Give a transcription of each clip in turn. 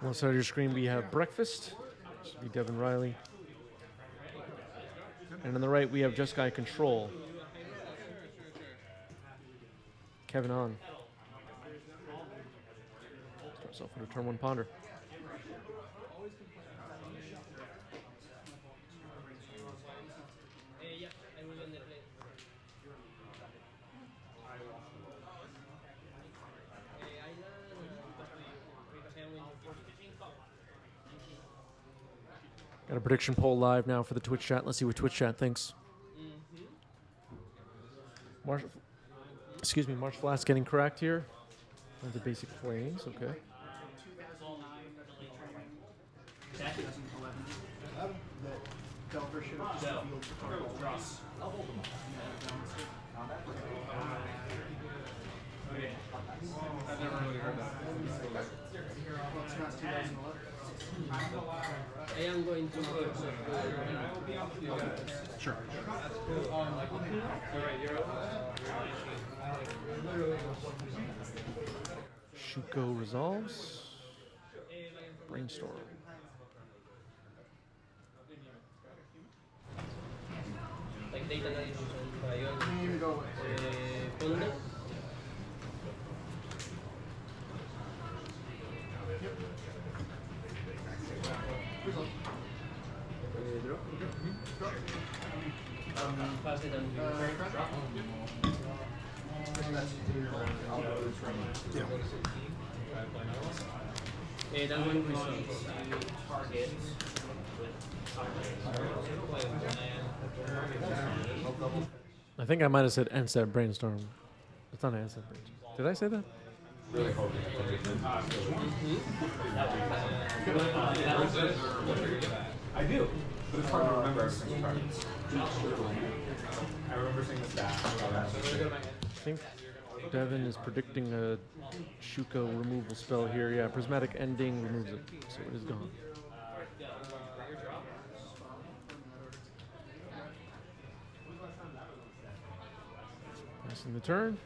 One side of your screen we have Breakfast. This would be Devin Riley. And on the right we have Jeskai Control. Kevin on. Starts off with a turn 1 Ponder. Got a prediction poll live now for the Twitch chat. Let's see what Twitch chat thinks. Marsh Flask getting correct here. The basic planes, okay. I've never really heard that. I am going to. Sure. Shuko resolves. Brainstorm. Like data analysis and Ponder. Pass it on. I'm going to I think I might have said NSET Brainstorm. It's not an NSET Brainstorm. Did I say that? Really hoping I do, but it's hard to remember every single card. I remember seeing the stats. I think Devin is predicting a Shuko removal spell here. Yeah, Prismatic Ending removes it, so it is gone. Passing the turn.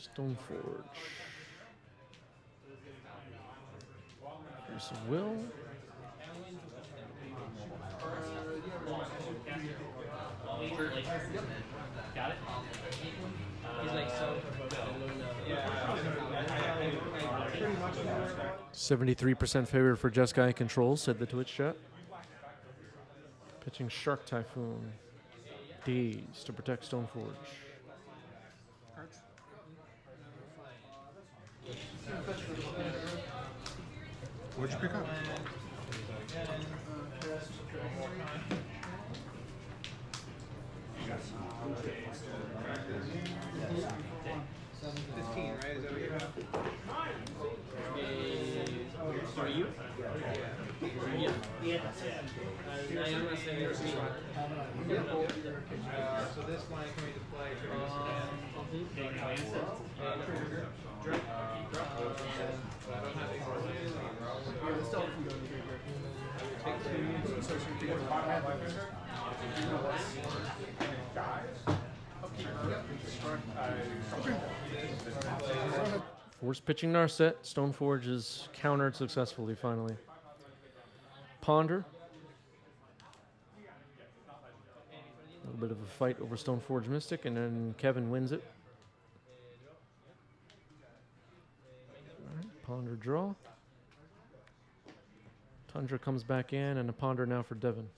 Stoneforge. Here's some Will. Got it? He's like so. 73% favor for Jeskai Control, said the Twitch chat. Pitching Shark Typhoon. Daze to protect Stoneforge. What'd you pick up? Right? Is that what you have? For you? Yeah. I am a 17. So this line coming to play triggers Force pitching Narset. Stoneforge is countered successfully finally. Ponder. A little bit of a fight over Stoneforge Mystic, and then Kevin wins it. All right, Ponder draw. Tundra comes back in, and a Ponder now for Devin.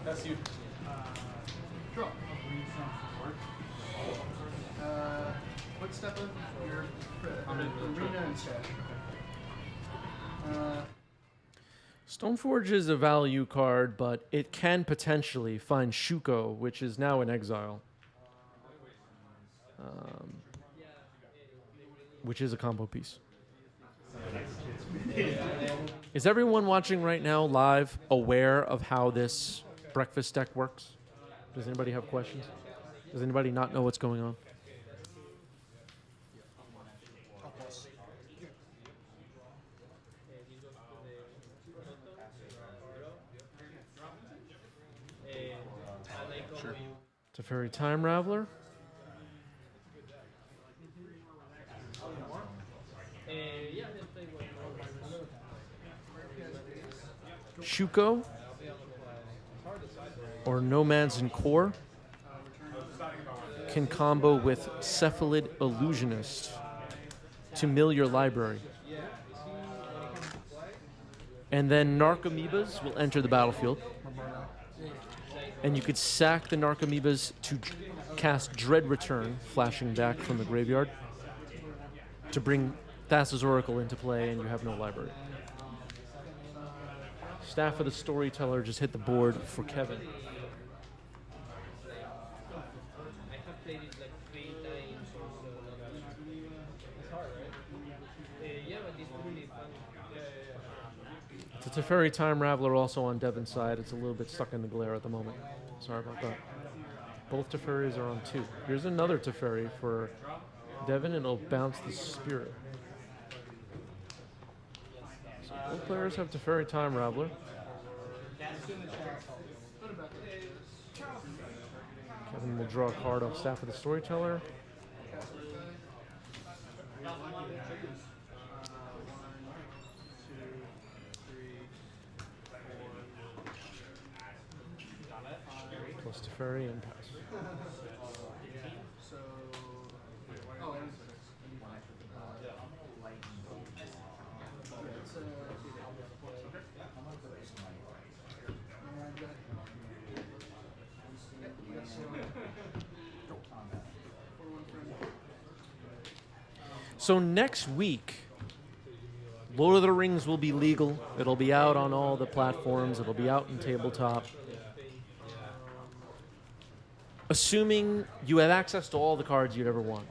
That's you. Draw. What step of your arena and stash? Stoneforge is a value card, but it can potentially find Shuko, which is now in exile. Which is a combo piece. Is everyone watching right now live aware of how this breakfast deck works? Does anybody have questions? Does anybody not know what's going on? Teferi Time Raveler. Yeah, let's play one more. Shuko. Or Nomads and Core. Can combo with Cephalid Illusionist to mill your library. And then Narcomoebas will enter the battlefield. And you could sack the Narcomoebas to cast Dread Return, flashing back from the graveyard, to bring Thassa's Oracle into play, and you have no library. Staff of the Storyteller just hit the board for Kevin. I have played it like 3 times or so. It's hard, right? Yeah, but it's really fun. It's a Teferi Time Raveler also on Devin's side. It's a little bit stuck in the glare at the moment. Sorry about that. Both Teferis are on 2. Here's another Teferi for Devin, and it'll bounce the Spirit. So both players have Teferi Time Raveler. Kevin will draw a card off Staff of the Storyteller. Plus Teferi and pass. So next week, Lord of the Rings will be legal. It'll be out on all the platforms. It'll be out in tabletop. Assuming you have access to all the cards you'd ever want,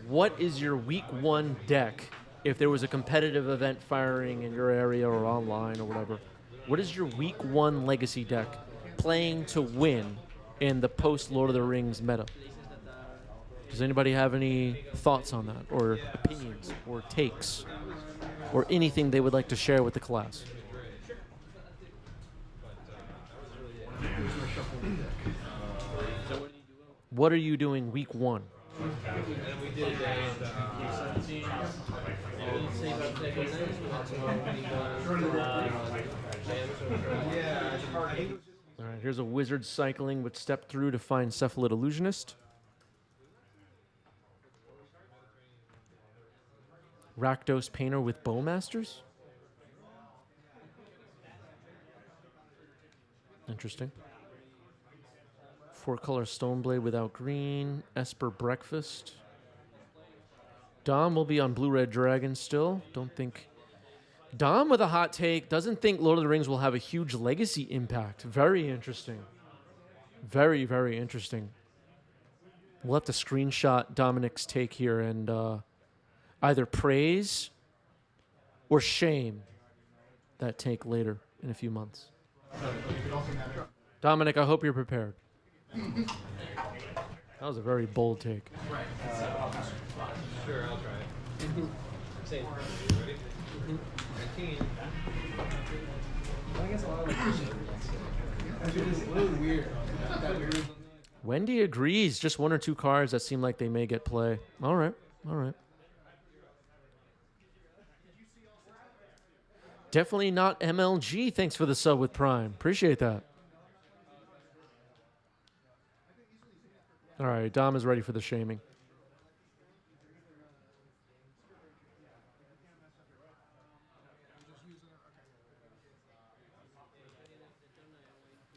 what is your week 1 deck if there was a competitive event firing in your area or online or whatever? What is your week 1 Legacy deck playing to win in the post-Lord of the Rings meta? Does anybody have any thoughts on that, or opinions, or takes, or anything they would like to share with the class? What are you doing week 1? All right, here's a wizard cycling with step through to find Cephalid Illusionist. Rakdos Painter with Bowmasters. Interesting. 4-color Stoneblade without green. Esper Breakfast. Dom will be on Blue-Red Dragon still. Don't think... Dom with a hot take. Doesn't think Lord of the Rings will have a huge legacy impact. Very interesting. Very, very interesting. We'll have to screenshot Dominic's take here and either praise or shame that take later in a few months. Dominic, I hope you're prepared. That was a very bold take. Right. Sure, I'll try it. Same. Ready? 19. I guess a lot of it's really weird. That weird. Wendy agrees. Just 1 or 2 cards that seem like they may get play. All right. All right. Definitely not MLG. Thanks for the sub with Prime. Appreciate that. All right. Dom is ready for the shaming.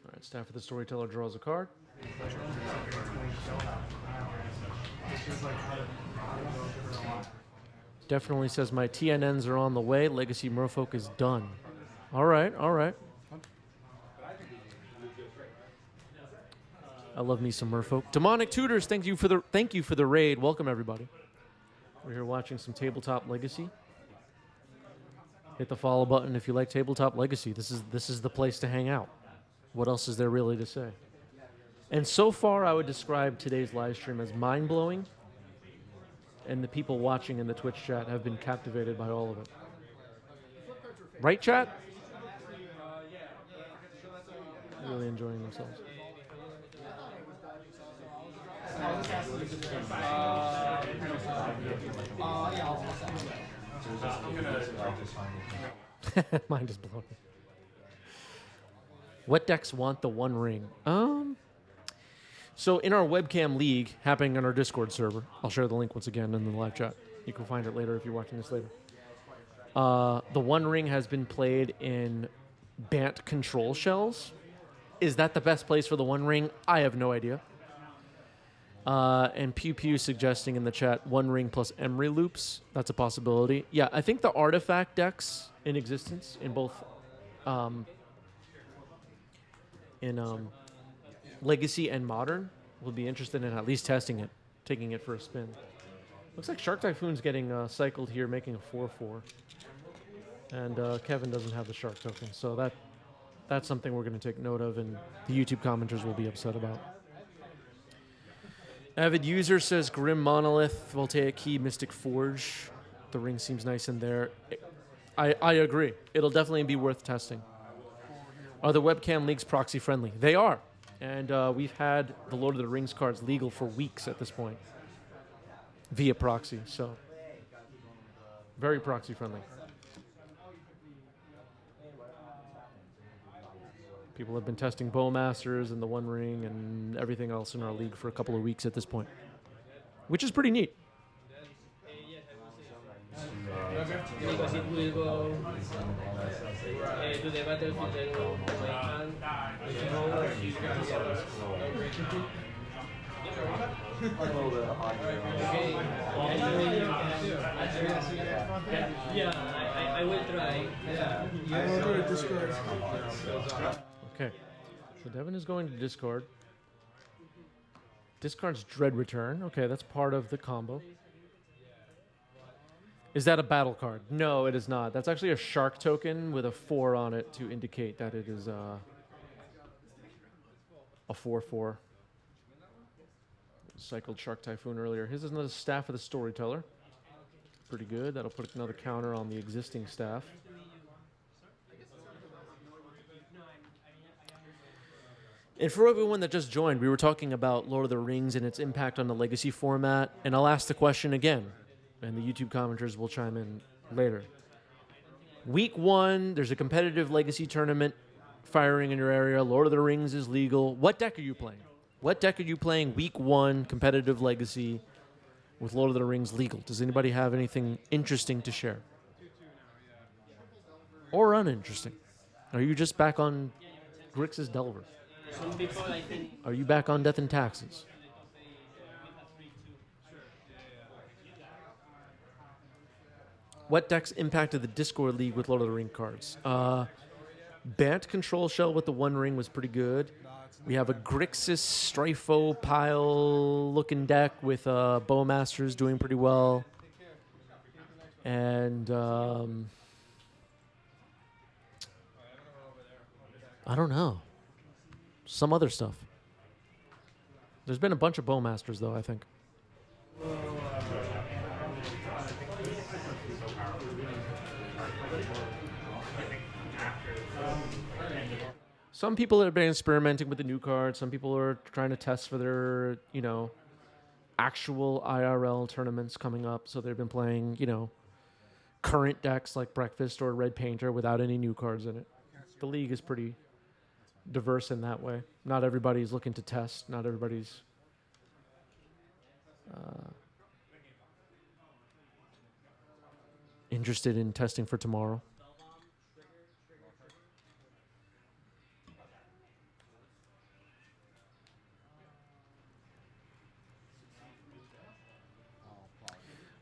All right. Staff of the Storyteller draws a card. Definitely says my TNNs are on the way. Legacy Merfolk is done. All right, all right. I love me some Merfolk. Demonic Tutors, thank you for the raid. Welcome everybody. We're here watching some Tabletop Legacy. Hit the follow button if you like Tabletop Legacy. This is the place to hang out. What else is there really to say? And so far, I would describe today's live stream as mind-blowing. And the people watching in the Twitch chat have been captivated by all of it. Right, chat? Really enjoying themselves. Mind is blown. What decks want the One Ring? So in our webcam league happening on our Discord server, I'll share the link once again in the live chat. You can find it later if you're watching this later. The One Ring has been played in Bant control shells. Is that the best place for the One Ring? I have no idea. And Pew Pew suggesting in the chat One Ring plus Emery loops. That's a possibility. Yeah, I think the artifact decks in existence in both Legacy and Modern will be interested in at least testing it, taking it for a spin. Looks like Shark Typhoon's getting cycled here, making a 4/4. And Kevin doesn't have the Shark token, so that's something we're going to take note of, and the YouTube commenters will be upset about. Avid User says Grim Monolith, Voltaic Key, Mystic Forge. The ring seems nice in there. I agree. It'll definitely be worth testing. Are the webcam leagues proxy friendly? They are. And we've had the Lord of the Rings cards legal for weeks at this point via proxy, so very proxy friendly. People have been testing Bowmasters and the One Ring and everything else in our league for a couple of weeks at this point, which is pretty neat. Because it will go to the battlefield and go to my hand. Yeah, I will try. I'll go to Discord. Okay, so Devin is going to discard. Discards Dread Return. Okay, that's part of the combo. Is that a battle card? No, it is not. That's actually a shark token with a 4 on it to indicate that it is a 4/4. Cycled Shark Typhoon earlier. His is another Staff of the Storyteller. Pretty good. That'll put another counter on the existing staff. And for everyone that just joined, we were talking about Lord of the Rings and its impact on the Legacy format. And I'll ask the question again, and the YouTube commenters will chime in later. Week 1, there's a competitive Legacy tournament firing in your area. Lord of the Rings is legal. What deck are you playing? What deck are you playing Week 1 competitive Legacy with Lord of the Rings legal? Does anybody have anything interesting to share? Or uninteresting? Are you just back on Grixis Delver? Some people, I think, Are you back on Death and Taxes? What decks impacted the Discord League with Lord of the Ring cards? Bant Control Shell with the One Ring was pretty good. We have a Grixis Strifo pile looking deck with Bowmasters doing pretty well. And I don't know. Some other stuff. There's been a bunch of Bowmasters though, I think. Some people have been experimenting with the new cards. Some people are trying to test for their, actual IRL tournaments coming up. So they've been playing, current decks like Breakfast or Red Painter without any new cards in it. The league is pretty diverse in that way. Not everybody's looking to test. Not everybody's interested in testing for tomorrow.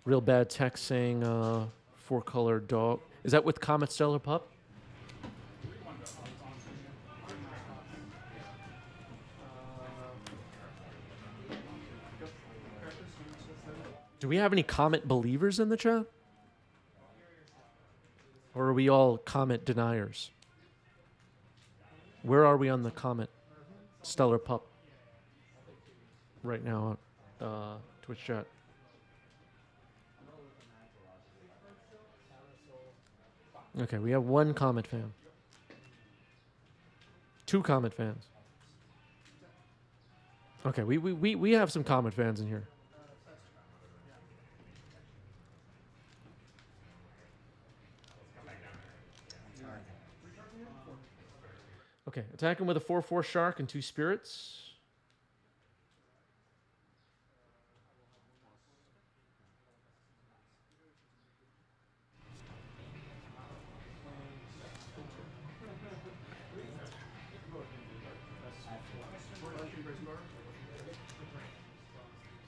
Real bad text saying 4-color dog. Is that with Comet Stellar Pup? Do we have any Comet believers in the chat? Or are we all Comet deniers? Where are we on the Comet Stellar Pup right now on Twitch chat? Okay, we have one Comet fan. 2 Comet fans. Okay, we have some Comet fans in here. Okay, attacking with a 4/4 shark and 2 spirits.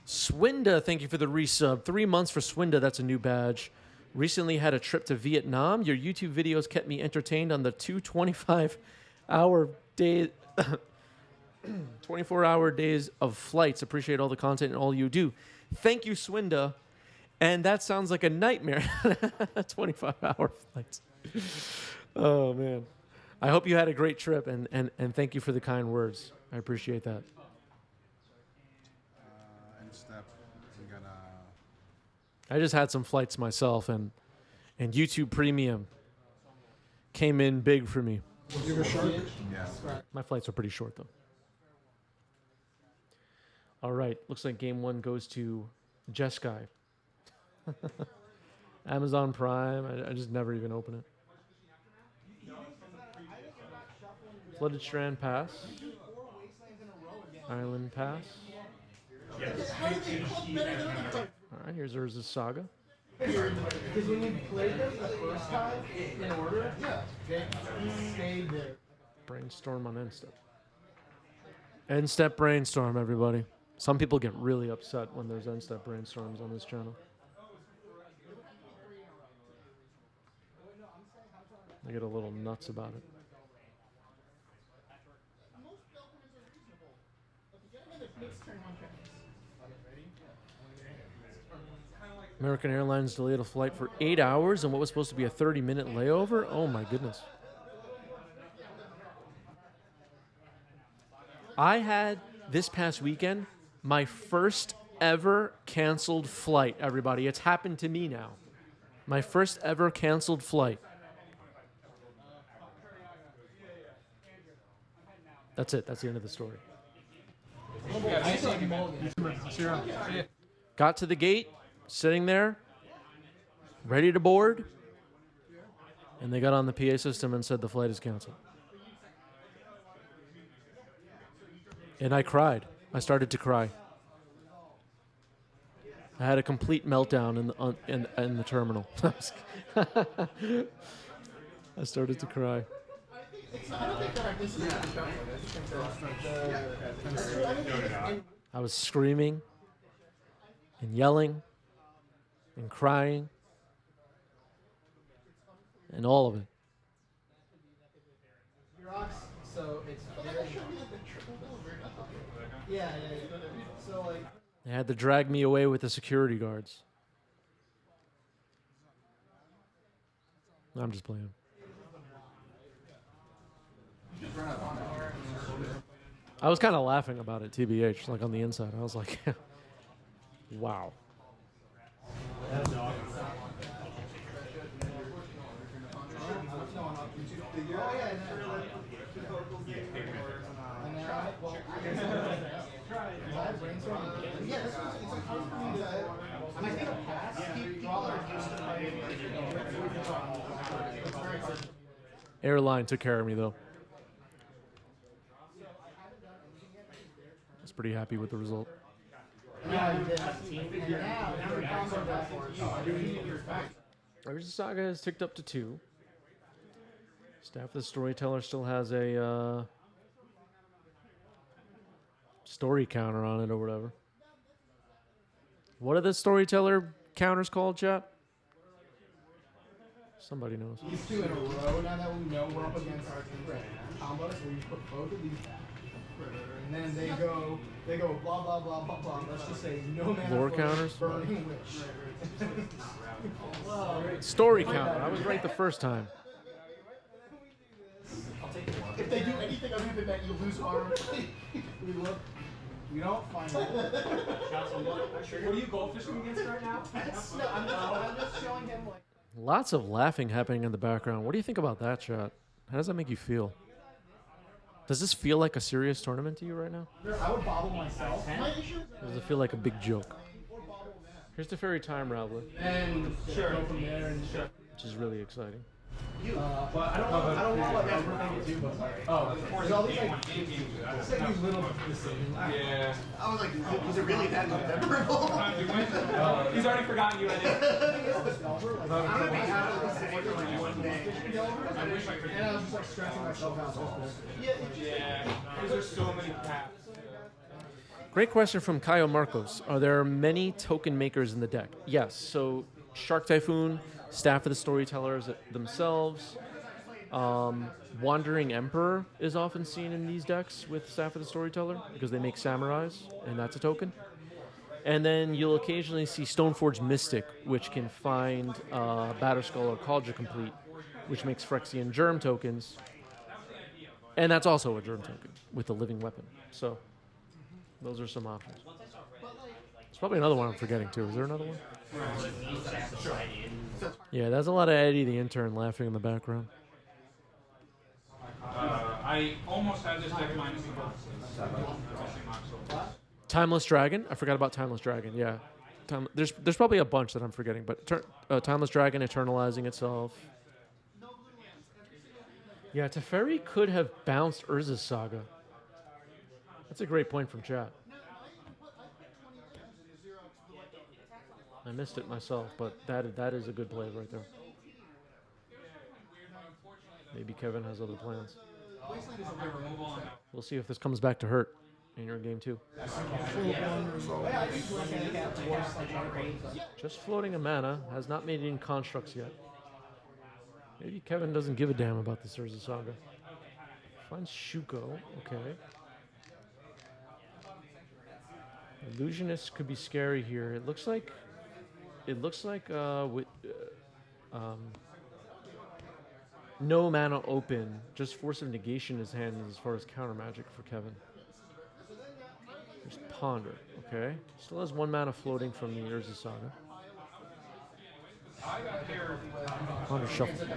Swinda, thank you for the resub. 3 months for Swinda, that's a new badge. Recently had a trip to Vietnam. Your YouTube videos kept me entertained on the 225-hour day, 24-hour days of flights. Appreciate all the content and all you do. Thank you, Swinda. And that sounds like a nightmare. 25-hour flights. Oh, man. I hope you had a great trip, and thank you for the kind words. I appreciate that. And step, we got I just had some flights myself, and YouTube Premium came in big for me. yeah. My flights are pretty short, though. All right. Looks like game 1 goes to Jeskai. Amazon Prime. I just never even open it. Flooded Strand pass. Island pass. All right, here's Urza's Saga. Because when you played them the first time in order, they stayed there. Brainstorm on end step. End step brainstorm, everybody. Some people get really upset when there's end step brainstorms on this channel. They get a little nuts about it. American Airlines delayed a flight for 8 hours and what was supposed to be a 30-minute layover? Oh my goodness. I had this past weekend my first ever canceled flight, everybody. It's happened to me now. My first ever canceled flight. That's it. That's the end of the story. Got to the gate, sitting there, ready to board, and they got on the PA system and said the flight is canceled. And I cried. I started to cry. I had a complete meltdown in the terminal. I started to cry. I was screaming and yelling and crying and all of it. So it's yeah. So like They had to drag me away with the security guards. I'm just playing. I was kind of laughing about it, TBH, like on the inside. I was like, wow. Airline took care of me, though. I was pretty happy with the result. Urza Saga has ticked up to 2. Staff of the Storyteller still has a story counter on it or whatever. What are the Storyteller counters called, chat? Somebody knows. these 2 in a row now that we know we're up against our combos where you put both of these back. And then they go blah blah blah blah blah. Let's just say no mana Lore for counters? Burning Wish. Story counter. I was right the first time. If they do anything other than that, you lose armor. We look. We don't find out. What are you goldfishing against right now? No, I'm just showing him like. Lots of laughing happening in the background. What do you think about that, chat? How does that make you feel? Does this feel like a serious tournament to you right now? I would bobble myself. Or does it feel like a big joke? Here's the Fairy Time Raveler, And go from there and which is really exciting. but I don't know what that's what they do, but like, there's all these like these little decisions. Yeah. I was like, is it really that memorable? He's already forgotten you. I did. I'm gonna be out of the city for like one day. I wish I could. And I was just like stressing myself out. Yeah. Because there's so many paths. Great question from Caio Marcos. Are there many token makers in the deck? Yes. So Shark Typhoon, Staff of the Storytellers themselves. Wandering Emperor is often seen in these decks with Staff of the Storyteller because they make samurais, and that's a token. And then you'll occasionally see Stoneforge Mystic, which can find Batterskull or Cauldron Complete, which makes Phyrexian Germ tokens. And that's also a Germ token with a living weapon. So those are some options. There's probably another one I'm forgetting too. Is there another one? Yeah, there's a lot of Eddie the intern laughing in the background. I almost had this deck minus Timeless Dragon. I forgot about Timeless Dragon. Yeah, there's probably a bunch that I'm forgetting, but Timeless Dragon eternalizing itself. Yeah, Teferi could have bounced Urza's Saga. That's a great point from chat. I missed it myself, but that is a good play right there. Maybe Kevin has other plans. We'll see if this comes back to hurt in your game too. Just floating a mana has not made it in constructs yet. Maybe Kevin doesn't give a damn about the Urza Saga. Finds Shuko, okay. Illusionist could be scary here. It looks like with no mana open, just Force of Negation in his hand as far as counter magic for Kevin. There's Ponder, okay. Still has 1 mana floating from the Urza Saga. Ponder shuffle.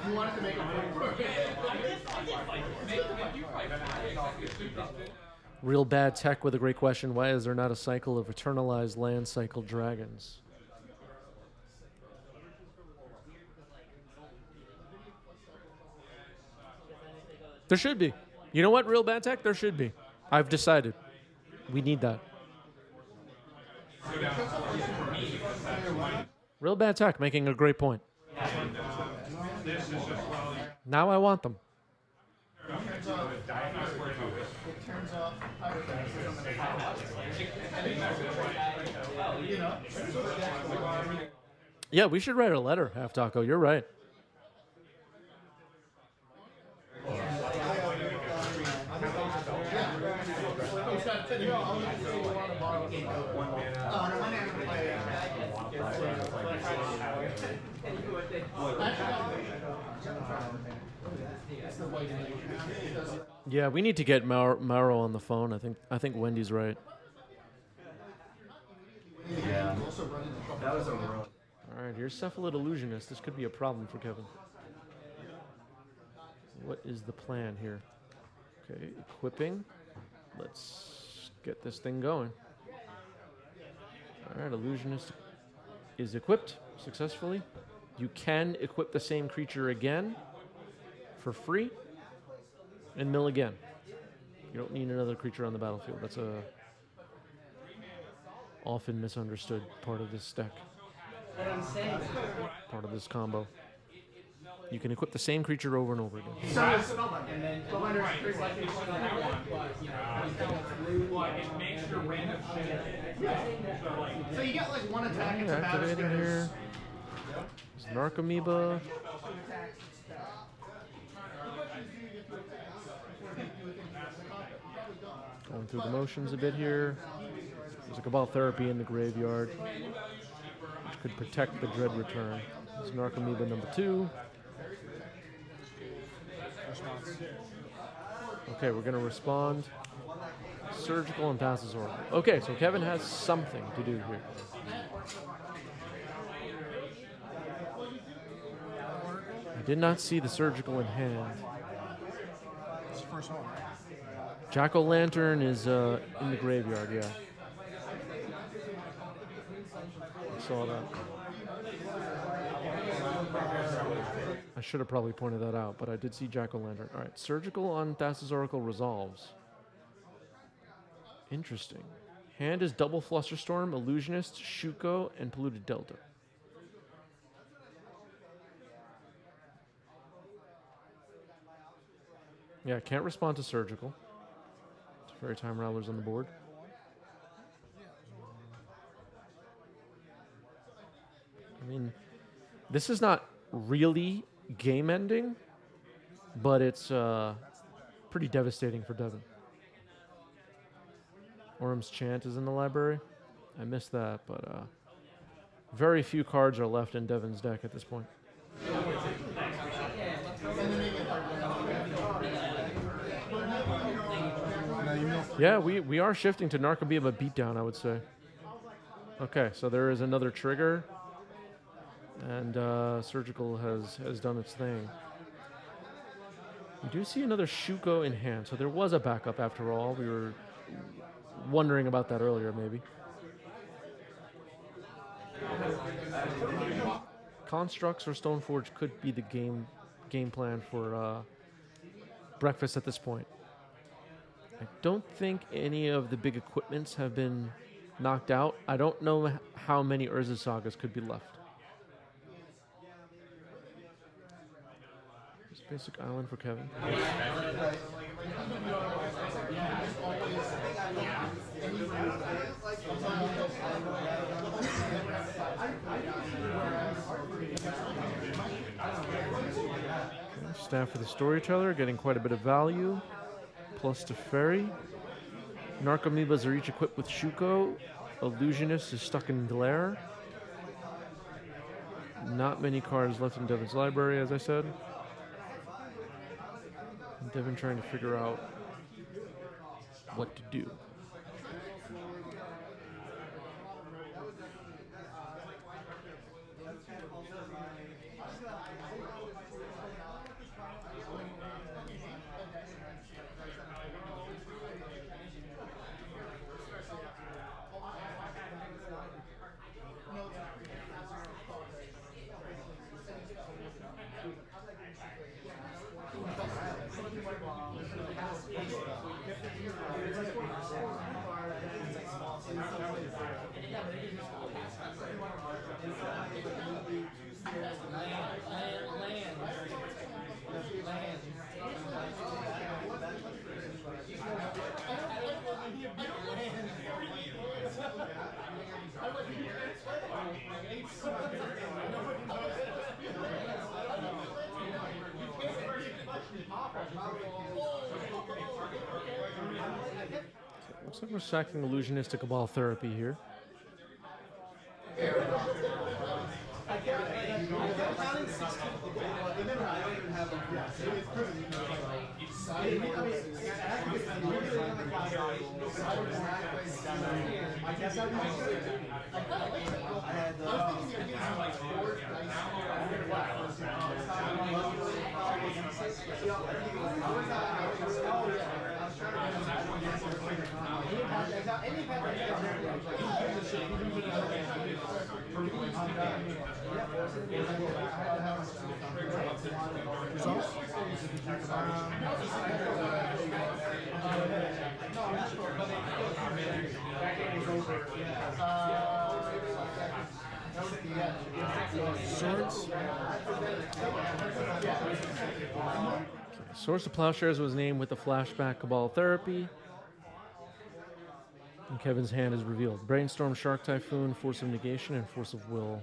You wanted to make Real Bad Tech with a great question. Why is there not a cycle of eternalized land cycle dragons? There should be. You know what, Real Bad Tech? There should be. I've decided. We need that. Real Bad Tech making a great point. Now I want them. Yeah, we should write a letter, Half Taco. You're right. Yeah, we need to get Mauro on the phone. I think Wendy's right. Yeah. That was a real. All right, here's Cephalid Illusionist. This could be a problem for Kevin. What is the plan here? Okay, equipping. Let's get this thing going. All right, Illusionist is equipped successfully. You can equip the same creature again for free and mill again. You don't need another creature on the battlefield. That's a often misunderstood part of this deck. Part of this combo. You can equip the same creature over and over again. So you get like one attack Okay, activating here. There's Narcomoeba. Going through the motions a bit here. There's a Cabal Therapy in the graveyard, which could protect the Dread Return. There's Narcomoeba number 2. Okay, we're going to respond. Surgical and passes Oracle. Okay, so Kevin has something to do here. did not see the surgical in hand. It's the first one, right? Jack-o'-lantern is in the graveyard, yeah. I saw that. I should have probably pointed that out, but I did see Jack-o'-lantern. All right, surgical on Thassa's Oracle resolves. Interesting. Hand is double Flusterstorm, Illusionist, Shuko, and Polluted Delta. Yeah, can't respond to surgical. It's Fairy Time Rattler's on the board. I mean, this is not really game ending, but it's pretty devastating for Devin. Orm's Chant is in the library. I missed that, but very few cards are left in Devin's deck at this point. Yeah, we are shifting to Narcomoeba Beatdown, I would say. Okay, so there is another trigger, and Surgical has done its thing. We do see another Shuko in hand, so there was a backup after all. We were wondering about that earlier, maybe. Constructs or Stoneforge could be the game plan for breakfast at this point. I don't think any of the big equipments have been knocked out. I don't know how many Urza Sagas could be left. Just basic island for Kevin. Okay, Staff for the Storyteller, getting quite a bit of value. Plus Teferi. Narcomoebas are each equipped with Shuko. Illusionist is stuck in Glare. Not many cards left in Devin's library, as I said. And Devin trying to figure out what to do. Looks like we're sacking Illusionist to Cabal Therapy here. Source of Plowshares was named with the flashback Cabal Therapy. And Kevin's hand is revealed. Brainstorm, Shark Typhoon, Force of Negation, and Force of Will.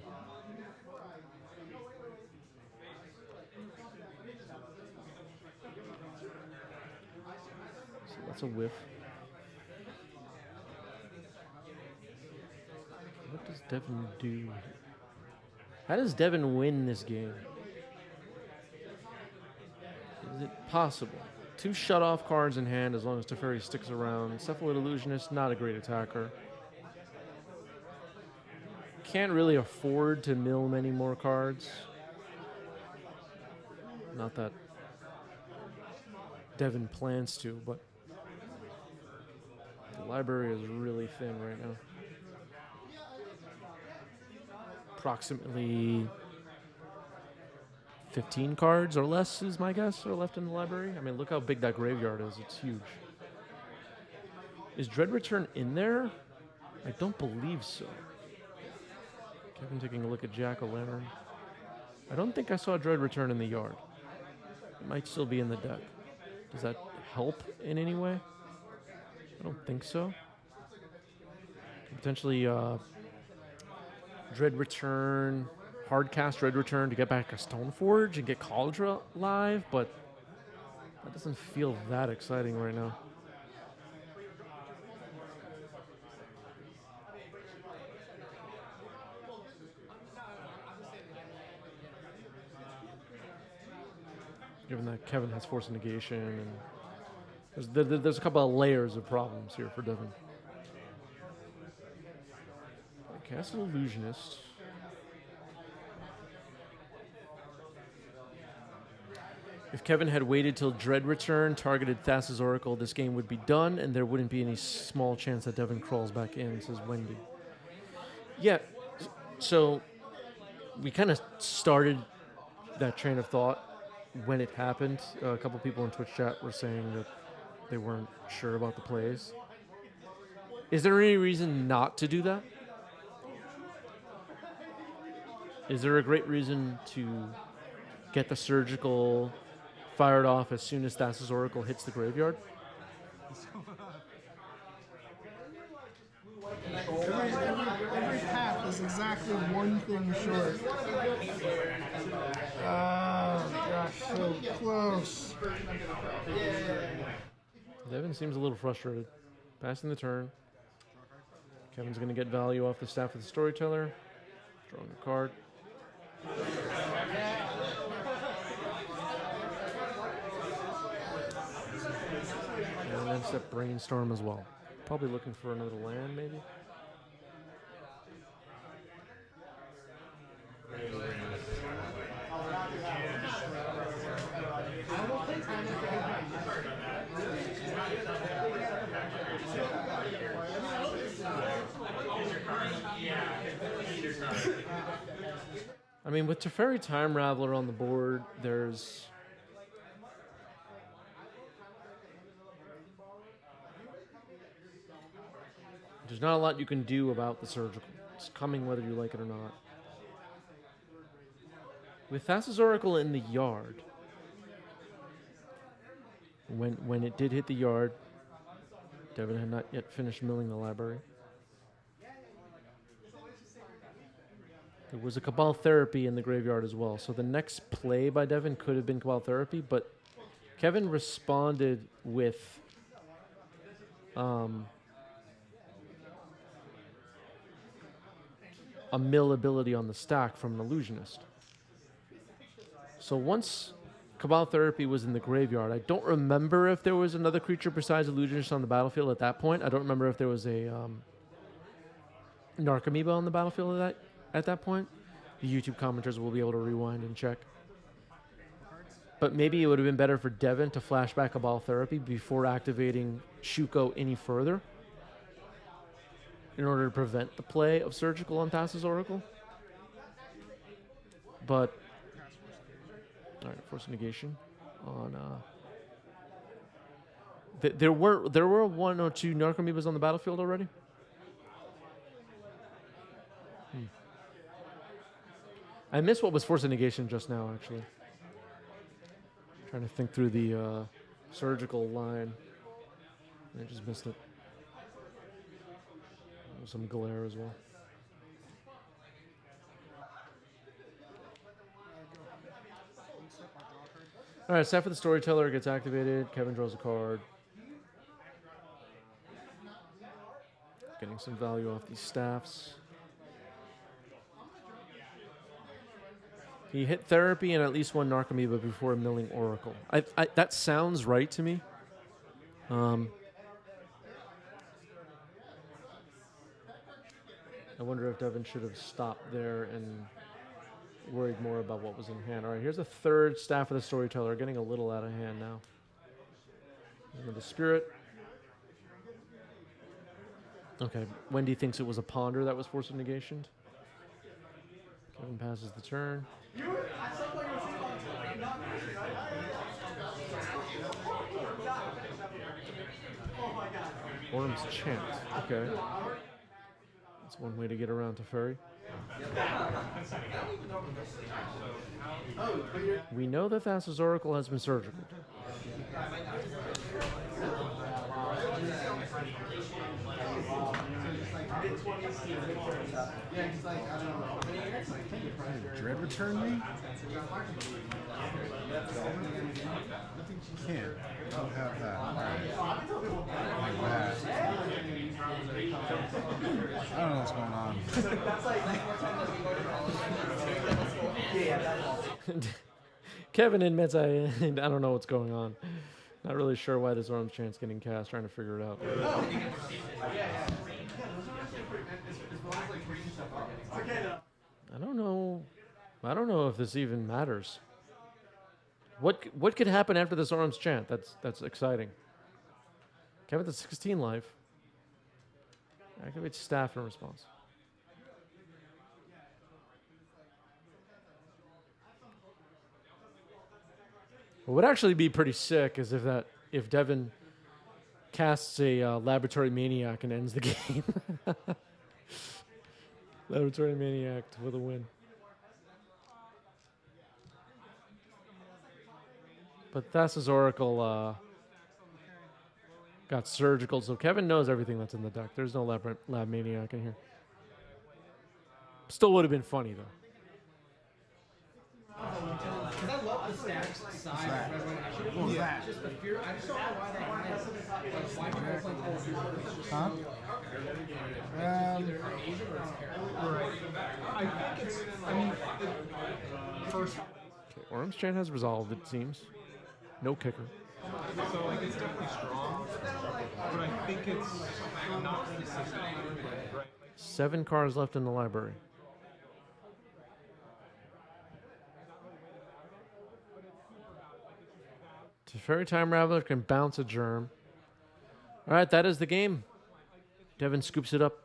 So that's a whiff. What does Devin do? How does Devin win this game? Is it possible? 2 shut-off cards in hand as long as Teferi sticks around. Cephalid Illusionist, not a great attacker. Can't really afford to mill many more cards. Not that Devin plans to, but the library is really thin right now. Approximately 15 cards or less is my guess are left in the library. I mean, look how big that graveyard is. It's huge. Is Dread Return in there? I don't believe so. Kevin taking a look at Jack-o'-lantern. I don't think I saw Dread Return in the yard. It might still be in the deck. Does that help in any way? I don't think so. Potentially Dread Return, hardcast Dread Return to get back a Stoneforge and get Cauldra live, but that doesn't feel that exciting right now. Given that Kevin has Force of Negation, and there's a couple of layers of problems here for Devin. Cast an Illusionist. If Kevin had waited till Dread Return, targeted Thassa's Oracle, this game would be done, and there wouldn't be any small chance that Devin crawls back in, says Wendy. Yeah, so we kind of started that train of thought when it happened. A couple people in Twitch chat were saying that they weren't sure about the plays. Is there any reason not to do that? Is there a great reason to get the Surgical fired off as soon as Thassa's Oracle hits the graveyard? Every path is exactly one thing short. Oh gosh, so close. Devin seems a little frustrated. Passing the turn. Kevin's going to get value off the Staff of the Storyteller. Drawing a card. And then step Brainstorm as well. Probably looking for another land, maybe. I mean, with Teferi Time Raveler on the board, there's not a lot you can do about the Surgical. It's coming whether you like it or not. With Thassa's Oracle in the yard, when it did hit the yard, Devin had not yet finished milling the library. There was a Cabal Therapy in the graveyard as well. So the next play by Devin could have been Cabal Therapy, but Kevin responded with a mill ability on the stack from an Illusionist. So once Cabal Therapy was in the graveyard, I don't remember if there was another creature besides Illusionist on the battlefield at that point. I don't remember if there was a Narcomoeba on the battlefield at that point. The YouTube commenters will be able to rewind and check. But maybe it would have been better for Devin to flash back Cabal Therapy before activating Shuko any further in order to prevent the play of Surgical on Thassa's Oracle. But, all right, Force of Negation on... There were one or two Narcomoebas on the battlefield already? I missed what was Force of Negation just now, actually. Trying to think through the Surgical line. I just missed it. Some glare as well. All right, Staff of the Storyteller gets activated. Kevin draws a card. Getting some value off these staffs. He hit Therapy and at least one Narcomoeba before milling Oracle. That sounds right to me. I wonder if Devin should have stopped there and worried more about what was in hand. All right, here's a third Staff of the Storyteller, getting a little out of hand now. The Spirit. Okay, Wendy thinks it was a Ponder that was forced negation. Kevin passes the turn. Orm's Chant. Okay. That's one way to get around to Furry. We know that Thassa's Oracle has been surgical. Dread return me? Can't. I don't have that. Like that. I don't know what's going on. Kevin admits I don't know what's going on. Not really sure why this Orm's Chant's getting cast, trying to figure it out. I don't know. I don't know if this even matters. What could happen after this Orm's Chant? That's exciting. Kevin at 16 life. Activate Staff in response. What would actually be pretty sick is if Devin casts a Laboratory Maniac and ends the game. Laboratory Maniac with a win. But Thassa's Oracle got surgical, so Kevin knows everything that's in the deck. There's no Lab Maniac in here. Still would have been funny, though. Because I love the stacks side. What was that? Just the fear. I just don't know why that why people play full fear. Huh? Either Asian or it's terrible. Right. I think it's. I mean, first. Okay, Orm's Chant has resolved, it seems. No kicker. So like it's definitely strong, but I think it's not consistent. Right. 7 cards left in the library. Teferi Time Raveler can bounce a Germ. All right, that is the game. Devin scoops it up